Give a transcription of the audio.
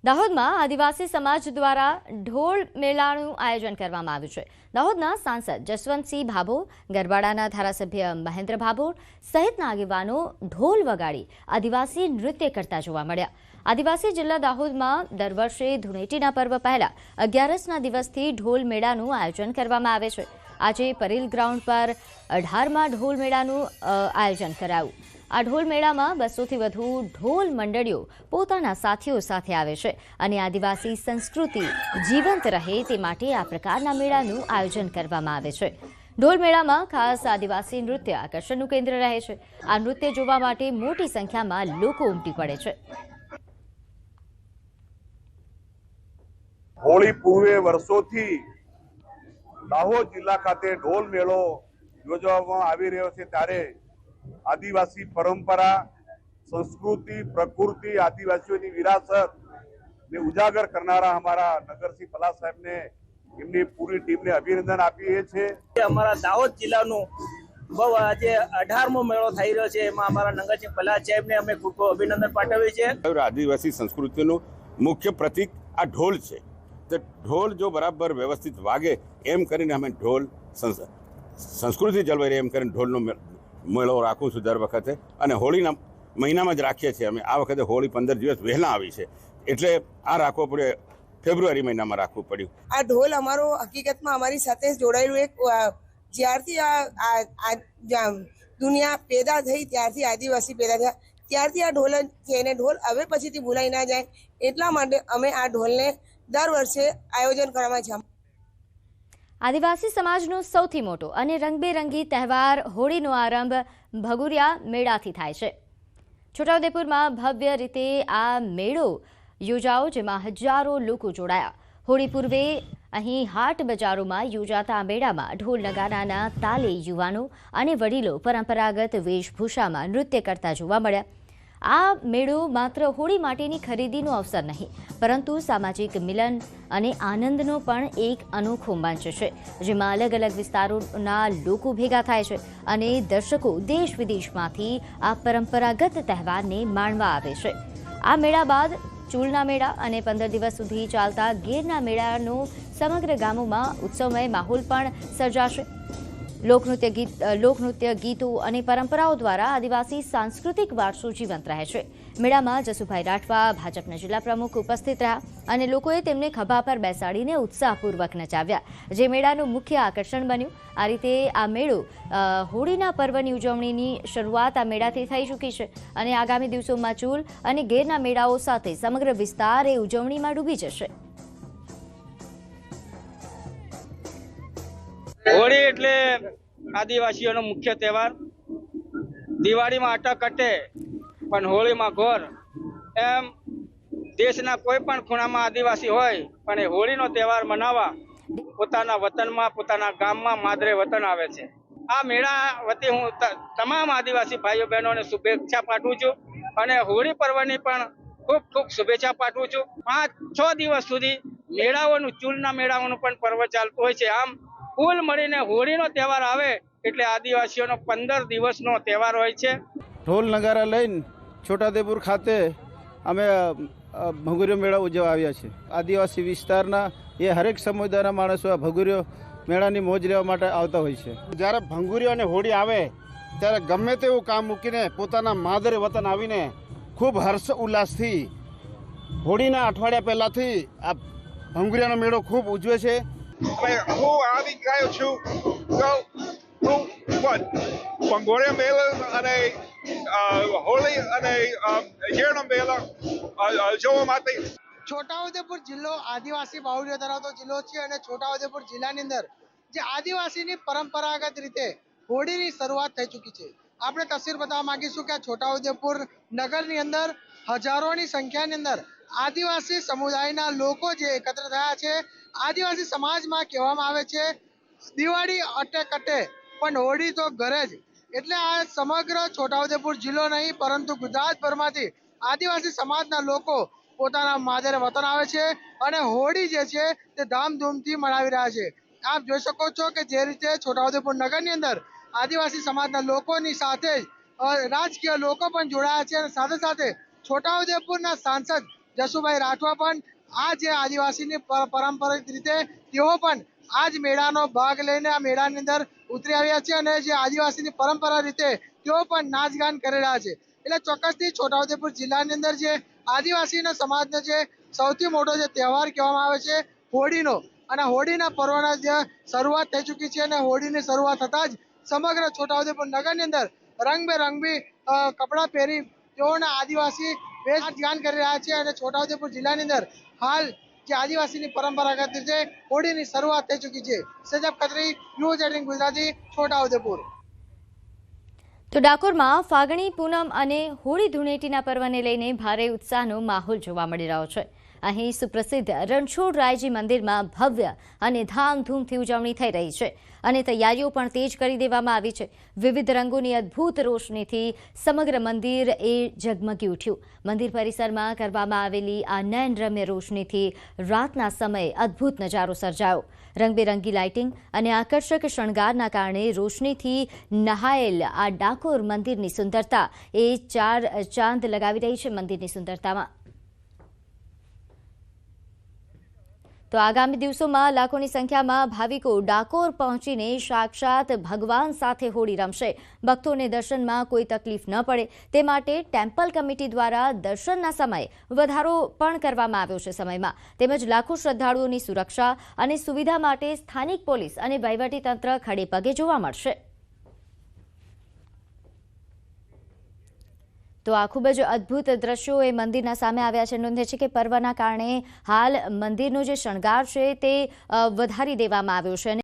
દાહોદમાં આદિવાસી સમાજ દ્વારા ઢોલ મેળાનું આયોજન કરવામાં આવ્યું છે। દાહોદના સાંસદ જસવંતસિંહ ભાભોર, ગરબાડાના ધારાસભ્ય મહેન્દ્ર ભાભોર સહિતના આગેવાનો ઢોલ વગાડી આદિવાસી નૃત્ય કરતા જોવા મળ્યા। આદિવાસી જિલ્લા દાહોદમાં દર વર્ષે ધૂળેટીના પર્વ પહેલા 11ના દિવસથી ઢોલ મેળાનું આયોજન કરવામાં આવે છે। આજે પરેલ ગ્રાઉન્ડ પર 18મા ઢોલ મેળાનું આયોજન કરાયું। આ ઢોલ મેળામાં 200થી વધુ ઢોલ મંડળીઓ પોતાના સાથીઓ સાથે આવે છે અને આદિવાસી સંસ્કૃતિ જીવંત રહે તે માટે આ પ્રકારના મેળાનું આયોજન કરવામાં આવે છે। ઢોલ મેળામાં ખાસ આદિવાસી નૃત્ય આકર્ષણનું કેન્દ્ર રહે છે। આ નૃત્ય જોવા માટે મોટી સંખ્યામાં લોકો ઉમટી પડે છે। હોળી પૂર્વે વર્ષોથી દાહોદ જિલ્લા ખાતે ઢોલ મેળો યોજવામાં આવી રહ્યો છે ત્યારે આદિવાસી પરંપરા, સંસ્કૃતિ, પ્રકૃતિ, આદિવાસીઓની વિરાસત ને ઉજાગર કરનારા અમારા નગરસિંહ પલાસ સાહેબને એમની પૂરી ટીમને અભિનંદન આપીએ છીએ। અમારા દાહોદ જિલ્લાનો બહુ આજે 18મો મેળો થઈ રહ્યો છે, એમાં અમારા નગરસિંહ પલાસ સાહેબને અમે ખૂબ અભિનંદન પાઠવીએ છીએ। આદિવાસી સંસ્કૃતિનું મુખ્ય પ્રતીક આ ઢોલ છે। તો ઢોલ જો બરાબર વ્યવસ્થિત વાગે એમ કરીને અમે ઢોલ સંસ્કૃતિ જળવાઈ રહે એમ કરીને ઢોલનો મેળો રાખું છું દર વખતે, અને હોળીના મહિનામાં જ રાખીએ છીએ અમે। આ વખતે હોળી 15 દિવસ વહેલા આવી છે એટલે આ રાખવો પડે, ફેબ્રુઆરી મહિનામાં રાખવું પડ્યું। આ ઢોલ અમારો હકીકતમાં અમારી સાથે જોડાયેલું એક જ્યારથી આ દુનિયા પેદા થઈ ત્યારથી આદિવાસી પેદા થયા ત્યારથી આ ઢોલ છે અને ઢોલ હવે પછીથી ભૂલાઈ ના જાય એટલા માટે અમે આ ઢોલને દર વર્ષે આયોજન કરવામાં છે। આદિવાસી સમાજનો સૌથી મોટો અને રંગબેરંગી તહેવાર હોળીનો આરંભ ભગુરિયા મેળાથી થાય છે। છોટાઉદેપુરમાં ભવ્ય રીતે આ મેળો યોજાયો, જેમાં હજારો લોકો જોડાયા। હોળી પૂર્વે અહીં હાટ બજારોમાં યોજાતા આ મેળામાં ઢોલ નગારાના તાલે યુવાનો અને વડીલો પરંપરાગત વેશભૂષામાં નૃત્ય કરતા જોવા મળ્યા। આ મેળો માત્ર હોળી માટેની ખરીદીનો અવસર નહીં, પરંતુ સામાજિક મિલન અને આનંદનો પણ એક અનોખો મંચ છે, જેમાં અલગ અલગ વિસ્તારોના લોકો ભેગા થાય છે અને દર્શકો દેશ વિદેશમાંથી આ પરંપરાગત તહેવારને માણવા આવે છે। આ મેળા બાદ ચૂલના મેળા અને 15 દિવસ સુધી ચાલતા ગેરના મેળાનો સમગ્ર ગામોમાં ઉત્સવમય માહોલ પણ સર્જાશે। લોકનૃત્ય, ગીતો અને પરંપરાઓ દ્વારા આદિવાસી સાંસ્કૃતિક વારસો જીવંત રહે છે। મેળામાં જસુભાઈ રાઠવા, ભાજપના જિલ્લા પ્રમુખ ઉપસ્થિત રહ્યા અને લોકોએ તેમને ખભા પર બેસાડીને ઉત્સાહપૂર્વક નચાવ્યા, જે મેળાનું મુખ્ય આકર્ષણ બન્યું। આ રીતે આ મેળો હોળીના પર્વની ઉજવણીની શરૂઆત આ મેળાથી થઈ ચૂકી છે અને આગામી દિવસોમાં ચૂલ અને ગેરના મેળાઓ સાથે સમગ્ર વિસ્તાર એ ઉજવણીમાં ડૂબી જશે। હોળી એટલે આદિવાસીઓનો મુખ્ય તહેવાર। દિવાળીમાં અટક કટે પણ હોળીમાં ઘોર, એમ દેશના કોઈ પણ ખૂણામાં આદિવાસી હોય પણ એ હોળીનો તહેવાર મનાવવા પોતાના વતનમાં, પોતાના ગામમાં માદરે વતન આવે છે। આ મેળા વતી હું તમામ આદિવાસી ભાઈઓ બહેનોને શુભેચ્છા પાઠવું છું અને હોળી પર્વની પણ ખૂબ ખૂબ શુભેચ્છા પાઠવું છું। 5-6 દિવસ સુધી મેળાઓનું, ચૂલના મેળાઓનું પણ પર્વ ચાલતું હોય છે। આમ કુલ મળીને હોળીનો તહેવાર આવે એટલે આદિવાસીઓનો 15 દિવસનો તહેવાર હોય છે। ઢોલ નગારા લઈને છોટાઉદેપુર ખાતે અમે ભગુરિયો મેળા ઉજવવા આવ્યા છીએ। આદિવાસી વિસ્તારના એ હરેક સમુદાયના માણસો આ ભગુરિયો મેળાની મોજ લેવા માટે આવતા હોય છે। જ્યારે ભંગુરિયો અને હોળી આવે ત્યારે ગમે તેવું કામ મૂકીને પોતાના માદરે વતન આવીને ખૂબ હર્ષ ઉલ્લાસથી હોળીના અઠવાડિયા પહેલાંથી આ ભંગુરિયાનો મેળો ખૂબ ઉજવે છે। હું આવી ગયો છું ભંગોરિયા મેળા અને હોળી અને ગેરના મેળા જોવા માટે। છોટાઉદેપુર જિલ્લો આદિવાસી બાહુલ્ય ધરાવતો જિલ્લો છે અને છોટાઉદેપુર જિલ્લાની અંદર જે આદિવાસીની પરંપરાગત રીતે હોળીની શરૂઆત થઈ ચૂકી છે। આપણે તસવીર બતાવવા માંગીશું કે છોટાઉદેપુર નગરની અંદર હજારોની સંખ્યાની અંદર આદિવાસી સમુદાયના લોકો જે એકત્ર થયા છે। આદિવાસી સમાજમાં કહેવામાં આવે છે દિવાળી અટે કટે પણ હોળી તો ઘરે જ, એટલે આ સમગ્ર છોટાઉદેપુર જિલ્લો નહીં પરંતુ ગુજરાતભરમાંથી આદિવાસી સમાજના લોકો પોતાના માદરે વતન આવે છે અને હોળી જે છે તે ધામધૂમથી મનાવી રહ્યા છે। આપ જોઈ શકો છો કે જે રીતે છોટાઉદેપુર નગરની અંદર આદિવાસી સમાજના લોકોની સાથે જ રાજકીય લોકો પણ જોડાયા છે અને સાથે સાથે છોટાઉદેપુરના સાંસદ જસુભાઈ રાઠવા પણ આ જે આદિવાસીની પરંપરાગત રીતે તેઓ પણ આ જ મેળાનો ભાગ લઈને આ મેળાની અંદર ઉતરી આવ્યા છે અને જે આદિવાસીની પરંપરા રીતે તેઓ પણ નાચગાન કરી રહ્યા છે. એટલે ચોક્કસથી છોટાઉદેપુર જિલ્લાની અંદર જે આદિવાસીના સમાજનો જે સૌથી મોટો જે તહેવાર કહેવામાં આવે છે હોળીનો, અને હોળીના પર્વના જે શરૂઆત થઈ ચૂકી છે અને હોળીની શરૂઆત થતાં જ સમગ્ર છોટાઉદેપુર નગરની અંદર રંગબેરંગી કપડાં પહેરી તેઓના આદિવાસી વેશગાન કરી રહ્યા છે અને છોટાઉદેપુર જિલ્લાની અંદર હાલ જે આદિવાસીની પરંપરાગત રીતે હોળીની શરૂઆત થઈ ચૂકી છે. સજબ ખત્રી, ન્યૂઝ 18 ગુજરાતી, છોટાઉદેપુર. તો ડાકોરમાં ફાગણી પૂનમ અને હોળી ધૂળેટીના પર્વને લઈને ભારે ઉત્સાહનો માહોલ જોવા મળી રહ્યો છે. અહીં સુપ્રસિદ્ધ રણછોડરાયજી મંદિરમાં ભવ્ય અને ધામધૂમથી ઉજવણી થઈ રહી છે અને તૈયારીઓ પણ તેજ કરી દેવામાં આવી છે. વિવિધ રંગોની અદ્ભુત રોશનીથી સમગ્ર મંદિર એ ઝગમગી ઉઠ્યું. મંદિર પરિસરમાં કરવામાં આવેલી આ નયનરમ્ય રોશનીથી રાતના સમયે અદ્ભુત નજારો સર્જાયો. રંગબેરંગી લાઇટિંગ અને આકર્ષક શણગારના કારણે રોશનીથી નહાયેલ આ ડાકોર મંદિરની સુંદરતા એ ચાર ચાંદ લગાવી રહી છે મંદિરની સુંદરતામાં. તો આગામી દિવસોમાં લાખોની સંખ્યામાં ભાવિકો ડાકોર પહોંચીને સાક્ષાત ભગવાન સાથે હોળી રમશે. ભક્તોને દર્શનમાં કોઈ તકલીફ ન પડે તે માટે ટેમ્પલ કમિટી દ્વારા દર્શનના સમયે વધારો પણ કરવામાં આવ્યો છે સમયમાં. તેમજ લાખો શ્રદ્ધાળુઓની સુરક્ષા અને સુવિધા માટે સ્થાનિક પોલીસ અને વહીવટીતંત્ર ખડે પગે જોવા મળશે. તો આ ખૂબ જ અદ્ભુત દ્રશ્યો એ મંદિરના સામે આવ્યા છે. નોંધે છે કે પર્વના કારણે હાલ મંદિરનો જે શણગાર છે તે વધારી દેવામાં આવ્યો છે.